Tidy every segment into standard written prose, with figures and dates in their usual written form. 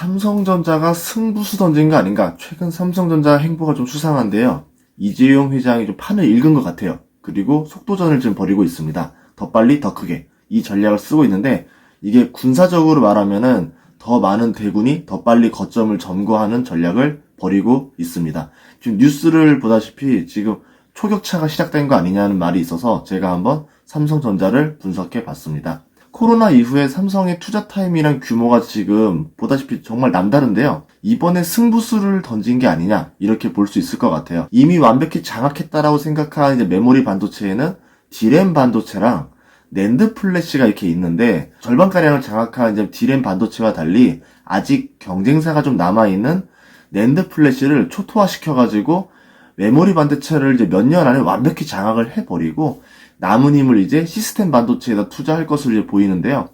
삼성전자가 승부수 던진 거 아닌가? 최근 삼성전자 행보가 좀 수상한데요. 이재용 회장이 좀 판을 읽은 것 같아요. 그리고 속도전을 좀 벌이고 있습니다. 더 빨리, 더 크게. 이 전략을 쓰고 있는데, 이게 군사적으로 말하면은 더 많은 대군이 더 빨리 거점을 점거하는 전략을 벌이고 있습니다. 지금 뉴스를 보다시피 지금 초격차가 시작된 거 아니냐는 말이 있어서 제가 한번 삼성전자를 분석해 봤습니다. 코로나 이후에 삼성의 투자 타임이랑 규모가 지금 보다시피 정말 남다른데요. 이번에 승부수를 던진 게 아니냐 이렇게 볼 수 있을 것 같아요. 이미 완벽히 장악했다라고 생각한 이제 메모리 반도체에는 D램 반도체랑 낸드 플래시가 이렇게 있는데 절반가량을 장악한 이제 D램 반도체와 달리 아직 경쟁사가 좀 남아있는 낸드 플래시를 초토화시켜가지고 메모리 반도체를 이제 몇 년 안에 완벽히 장악을 해버리고 남은 힘을 이제 시스템 반도체에다 투자할 것으로 이제 보이는데요.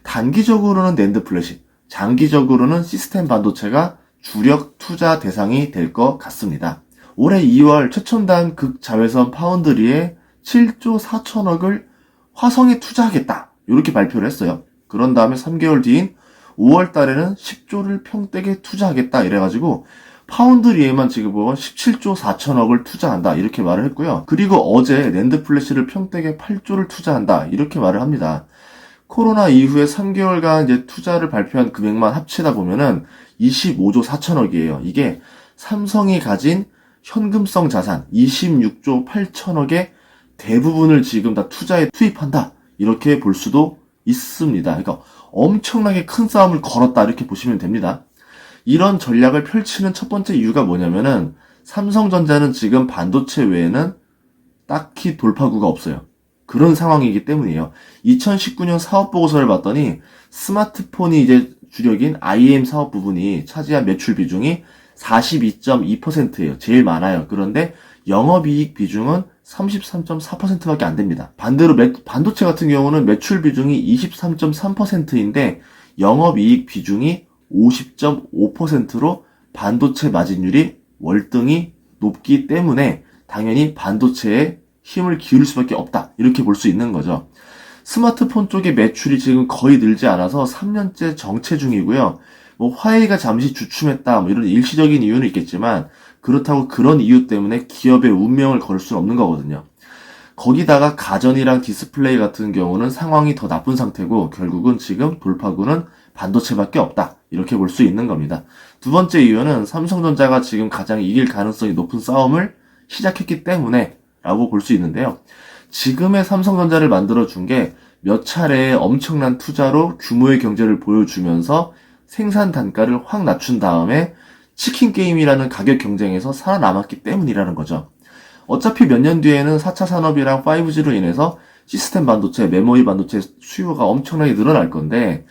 단기적으로는 낸드 플래시, 장기적으로는 시스템 반도체가 주력 투자 대상이 될 것 같습니다. 올해 2월 최첨단 극자외선 파운드리에 7조 4천억을 화성에 투자하겠다 이렇게 발표를 했어요. 그런 다음에 3개월 뒤인 5월 달에는 10조를 평택에 투자하겠다 이래가지고 파운드리에만 지금 보면 17조 4천억을 투자한다 이렇게 말을 했고요. 그리고 어제 낸드 플래시를 평택에 8조를 투자한다 이렇게 말을 합니다. 코로나 이후에 3개월간 이제 투자를 발표한 금액만 합치다 보면은 25조 4천억이에요. 이게 삼성이 가진 현금성 자산 26조 8천억의 대부분을 지금 다 투자에 투입한다 이렇게 볼 수도 있습니다. 그러니까 엄청나게 큰 싸움을 걸었다 이렇게 보시면 됩니다. 이런 전략을 펼치는 첫 번째 이유가 뭐냐면은 삼성전자는 지금 반도체 외에는 딱히 돌파구가 없어요. 그런 상황이기 때문이에요. 2019년 사업보고서를 봤더니 스마트폰이 이제 주력인 IM 사업 부분이 차지한 매출 비중이 42.2%예요. 제일 많아요. 그런데 영업이익 비중은 33.4%밖에 안 됩니다. 반대로 반도체 같은 경우는 매출 비중이 23.3%인데 영업이익 비중이 50.5%로 반도체 마진율이 월등히 높기 때문에 당연히 반도체에 힘을 기울일 수밖에 없다. 이렇게 볼 수 있는 거죠. 스마트폰 쪽의 매출이 지금 거의 늘지 않아서 3년째 정체 중이고요. 뭐 화웨이가 잠시 주춤했다. 뭐 이런 일시적인 이유는 있겠지만 그렇다고 그런 이유 때문에 기업의 운명을 걸을 수는 없는 거거든요. 거기다가 가전이랑 디스플레이 같은 경우는 상황이 더 나쁜 상태고 결국은 지금 돌파구는 반도체밖에 없다. 이렇게 볼 수 있는 겁니다. 두 번째 이유는 삼성전자가 지금 가장 이길 가능성이 높은 싸움을 시작했기 때문에 라고 볼 수 있는데요. 지금의 삼성전자를 만들어준 게 몇 차례의 엄청난 투자로 규모의 경제를 보여주면서 생산 단가를 확 낮춘 다음에 치킨 게임이라는 가격 경쟁에서 살아남았기 때문이라는 거죠. 어차피 몇 년 뒤에는 4차 산업이랑 5G로 인해서 시스템 반도체, 메모리 반도체 수요가 엄청나게 늘어날 건데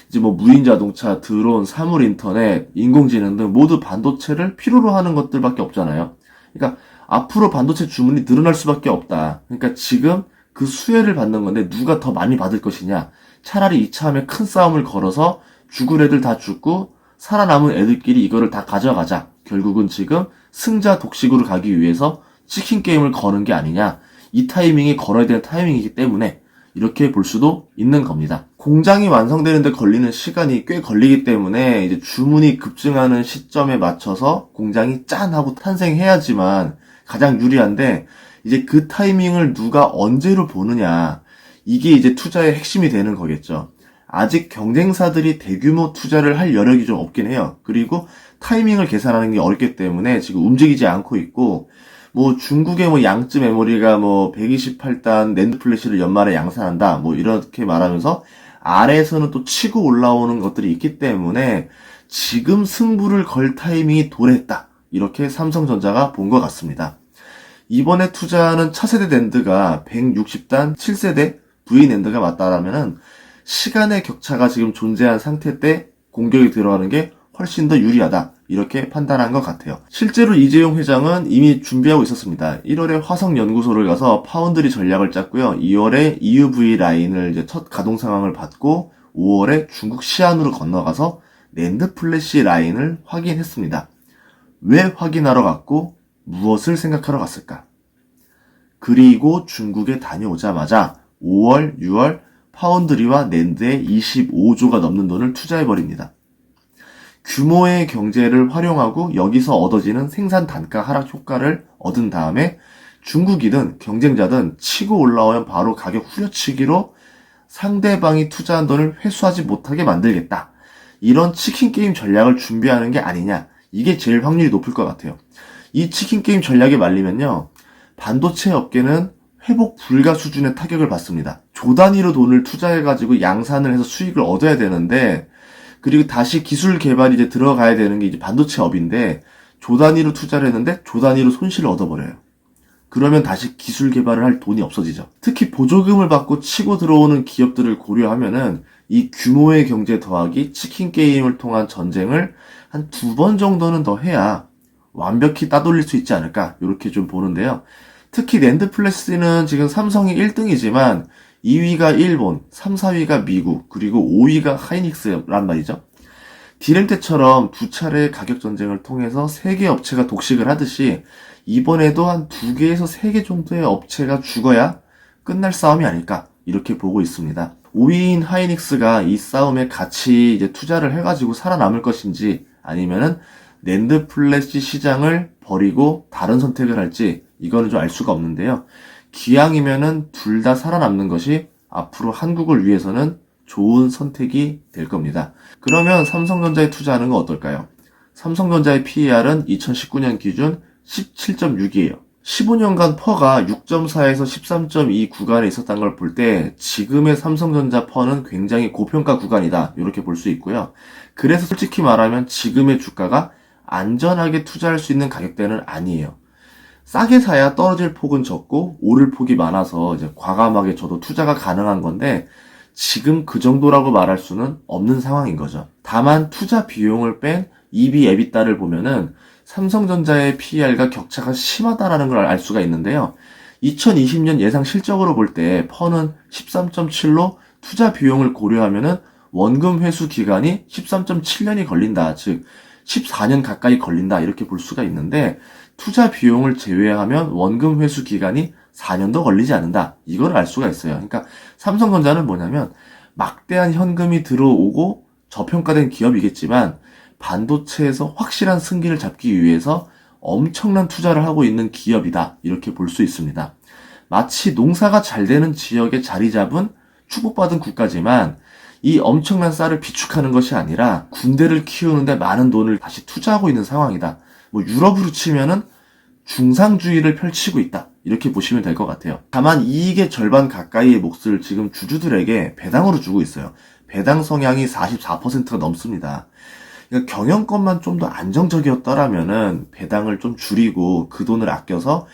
이제 뭐 무인 자동차, 드론, 사물 인터넷, 인공지능 등 모두 반도체를 필요로 하는 것들밖에 없잖아요. 그러니까 앞으로 반도체 주문이 늘어날 수밖에 없다. 그러니까 지금 그 수혜를 받는 건데 누가 더 많이 받을 것이냐. 차라리 이참에 큰 싸움을 걸어서 죽을 애들 다 죽고 살아남은 애들끼리 이거를 다 가져가자. 결국은 지금 승자 독식으로 가기 위해서 치킨 게임을 거는 게 아니냐. 이 타이밍이 걸어야 되는 타이밍이기 때문에 이렇게 볼 수도 있는 겁니다. 공장이 완성되는데 걸리는 시간이 꽤 걸리기 때문에 이제 주문이 급증하는 시점에 맞춰서 공장이 짠 하고 탄생해야지만 가장 유리한데 이제 그 타이밍을 누가 언제로 보느냐. 이게 이제 투자의 핵심이 되는 거겠죠. 아직 경쟁사들이 대규모 투자를 할 여력이 좀 없긴 해요. 그리고 타이밍을 계산하는 게 어렵기 때문에 지금 움직이지 않고 있고 뭐 중국의 뭐 양쯔 메모리가 뭐 128단 낸드 플래시를 연말에 양산한다 뭐 이렇게 말하면서 아래에서는 또 치고 올라오는 것들이 있기 때문에 지금 승부를 걸 타이밍이 도래했다 이렇게 삼성전자가 본 것 같습니다. 이번에 투자하는 차세대 낸드가 160단 7세대 V 낸드가 맞다라면은 시간의 격차가 지금 존재한 상태 때 공격이 들어가는 게 훨씬 더 유리하다. 이렇게 판단한 것 같아요. 실제로 이재용 회장은 이미 준비하고 있었습니다. 1월에 화성연구소를 가서 파운드리 전략을 짰고요. 2월에 EUV 라인을 이제 첫 가동 상황을 받고 5월에 중국 시안으로 건너가서 낸드 플래시 라인을 확인했습니다. 왜 확인하러 갔고 무엇을 생각하러 갔을까? 그리고 중국에 다녀오자마자 5월, 6월 파운드리와 낸드에 25조가 넘는 돈을 투자해버립니다. 규모의 경제를 활용하고 여기서 얻어지는 생산 단가 하락 효과를 얻은 다음에 중국이든 경쟁자든 치고 올라오면 바로 가격 후려치기로 상대방이 투자한 돈을 회수하지 못하게 만들겠다. 이런 치킨 게임 전략을 준비하는 게 아니냐. 이게 제일 확률이 높을 것 같아요. 이 치킨 게임 전략에 말리면요, 반도체 업계는 회복 불가 수준의 타격을 받습니다. 조 단위로 돈을 투자해가지고 양산을 해서 수익을 얻어야 되는데, 그리고 다시 기술 개발이 이제 들어가야 되는 게 이제 반도체 업인데, 조 단위로 투자를 했는데 조 단위로 손실을 얻어버려요. 그러면 다시 기술 개발을 할 돈이 없어지죠. 특히 보조금을 받고 치고 들어오는 기업들을 고려하면은 이 규모의 경제 더하기 치킨 게임을 통한 전쟁을 한 2번 정도는 더 해야 완벽히 따돌릴 수 있지 않을까, 이렇게 좀 보는데요. 특히 낸드 플래시는 지금 삼성이 1등이지만 2위가 일본, 3, 4위가 미국, 그리고 5위가 하이닉스란 말이죠. 디램 때처럼 두 차례의 가격 전쟁을 통해서 3개 업체가 독식을 하듯이 이번에도 한 2개에서 3개 정도의 업체가 죽어야 끝날 싸움이 아닐까, 이렇게 보고 있습니다. 5위인 하이닉스가 이 싸움에 같이 이제 투자를 해가지고 살아남을 것인지, 아니면은 낸드 플래시 시장을 버리고 다른 선택을 할지, 이거는 좀 알 수가 없는데요. 기왕이면은 둘 다 살아남는 것이 앞으로 한국을 위해서는 좋은 선택이 될 겁니다. 그러면 삼성전자에 투자하는 건 어떨까요? 삼성전자의 PER은 2019년 기준 17.6이에요. 15년간 퍼가 6.4에서 13.2 구간에 있었던 걸 볼 때 지금의 삼성전자 퍼는 굉장히 고평가 구간이다, 이렇게 볼 수 있고요. 그래서 솔직히 말하면 지금의 주가가 안전하게 투자할 수 있는 가격대는 아니에요. 싸게 사야 떨어질 폭은 적고 오를 폭이 많아서 이제 과감하게 저도 투자가 가능한 건데, 지금 그 정도라고 말할 수는 없는 상황인 거죠. 다만 투자 비용을 뺀 EV, EBITDA를 보면은 삼성전자의 PER과 격차가 심하다라는 걸 알 수가 있는데요. 2020년 예상 실적으로 볼 때 퍼는 13.7로 투자 비용을 고려하면은 원금 회수 기간이 13.7년이 걸린다. 즉 14년 가까이 걸린다, 이렇게 볼 수가 있는데, 투자 비용을 제외하면 원금 회수 기간이 4년도 걸리지 않는다, 이걸 알 수가 있어요. 그러니까 삼성전자는 뭐냐면 막대한 현금이 들어오고 저평가된 기업이겠지만 반도체에서 확실한 승기를 잡기 위해서 엄청난 투자를 하고 있는 기업이다, 이렇게 볼 수 있습니다. 마치 농사가 잘 되는 지역에 자리 잡은 축복받은 국가지만 이 엄청난 쌀을 비축하는 것이 아니라 군대를 키우는데 많은 돈을 다시 투자하고 있는 상황이다. 뭐 유럽으로 치면은 중상주의를 펼치고 있다, 이렇게 보시면 될 것 같아요. 다만 이익의 절반 가까이의 몫을 지금 주주들에게 배당으로 주고 있어요. 배당 성향이 44%가 넘습니다. 그러니까 경영권만 좀 더 안정적이었더라면은 배당을 좀 줄이고 그 돈을 아껴서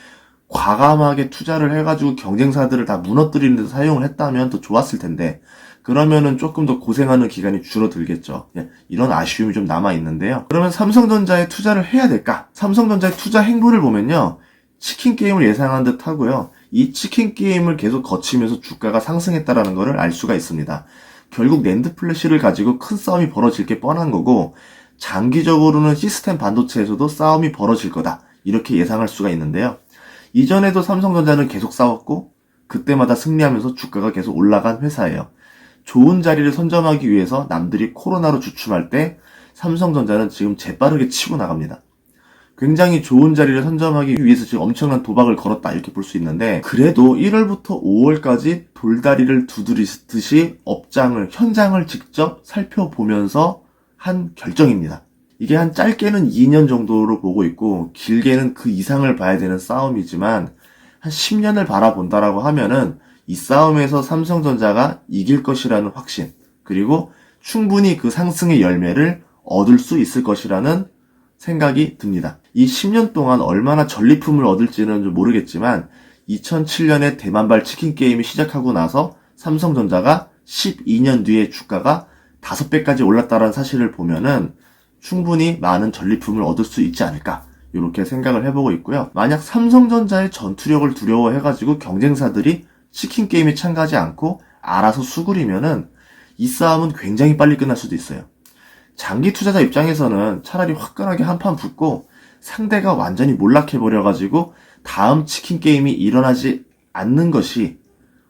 과감하게 투자를 해가지고 경쟁사들을 다 무너뜨리는 데 사용을 했다면 더 좋았을 텐데, 그러면은 조금 더 고생하는 기간이 줄어들겠죠. 이런 아쉬움이 좀 남아있는데요. 그러면 삼성전자에 투자를 해야 될까? 삼성전자의 투자 행보를 보면요, 치킨 게임을 예상한 듯 하고요. 이 치킨 게임을 계속 거치면서 주가가 상승했다라는 것을 알 수가 있습니다. 결국 낸드 플래시를 가지고 큰 싸움이 벌어질 게 뻔한 거고, 장기적으로는 시스템 반도체에서도 싸움이 벌어질 거다, 이렇게 예상할 수가 있는데요. 이전에도 삼성전자는 계속 싸웠고 그때마다 승리하면서 주가가 계속 올라간 회사예요. 좋은 자리를 선점하기 위해서 남들이 코로나로 주춤할 때 삼성전자는 지금 재빠르게 치고 나갑니다. 굉장히 좋은 자리를 선점하기 위해서 지금 엄청난 도박을 걸었다, 이렇게 볼 수 있는데, 그래도 1월부터 5월까지 돌다리를 두드리듯이 현장을 직접 살펴보면서 한 결정입니다. 이게 한 짧게는 2년 정도로 보고 있고 길게는 그 이상을 봐야 되는 싸움이지만, 한 10년을 바라본다라고 하면은 이 싸움에서 삼성전자가 이길 것이라는 확신, 그리고 충분히 그 상승의 열매를 얻을 수 있을 것이라는 생각이 듭니다. 이 10년 동안 얼마나 전리품을 얻을지는 좀 모르겠지만 2007년에 대만발 치킨 게임이 시작하고 나서 삼성전자가 12년 뒤에 주가가 5배까지 올랐다는 사실을 보면은 충분히 많은 전리품을 얻을 수 있지 않을까, 이렇게 생각을 해보고 있고요. 만약 삼성전자의 전투력을 두려워해가지고 경쟁사들이 치킨 게임에 참가하지 않고 알아서 수그리면은 이 싸움은 굉장히 빨리 끝날 수도 있어요. 장기 투자자 입장에서는 차라리 화끈하게 한판 붙고 상대가 완전히 몰락해버려가지고 다음 치킨 게임이 일어나지 않는 것이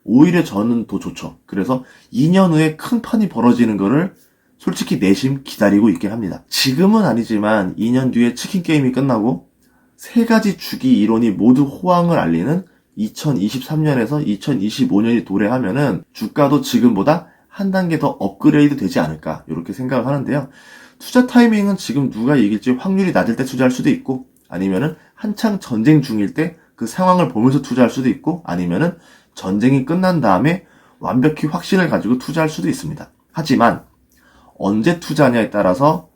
오히려 저는 더 좋죠. 그래서 2년 후에 큰 판이 벌어지는 거를 솔직히 내심 기다리고 있긴 합니다. 지금은 아니지만 2년 뒤에 치킨 게임이 끝나고 세 가지 주기 이론이 모두 호황을 알리는 2023년에서 2025년이 도래하면은 주가도 지금보다 한 단계 더 업그레이드 되지 않을까 이렇게 생각을 하는데요. 투자 타이밍은 지금 누가 이길지 확률이 낮을 때 투자할 수도 있고, 아니면은 한창 전쟁 중일 때 그 상황을 보면서 투자할 수도 있고, 아니면은 전쟁이 끝난 다음에 완벽히 확신을 가지고 투자할 수도 있습니다. 하지만 언제 투자냐에 따라서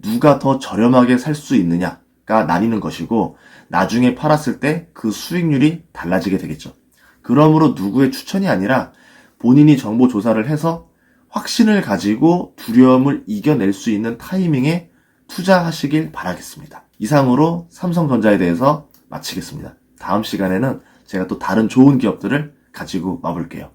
누가 더 저렴하게 살 수 있느냐가 나뉘는 것이고, 나중에 팔았을 때 그 수익률이 달라지게 되겠죠. 그러므로 누구의 추천이 아니라 본인이 정보 조사를 해서 확신을 가지고 두려움을 이겨낼 수 있는 타이밍에 투자하시길 바라겠습니다. 이상으로 삼성전자에 대해서 마치겠습니다. 다음 시간에는 제가 또 다른 좋은 기업들을 가지고 와볼게요.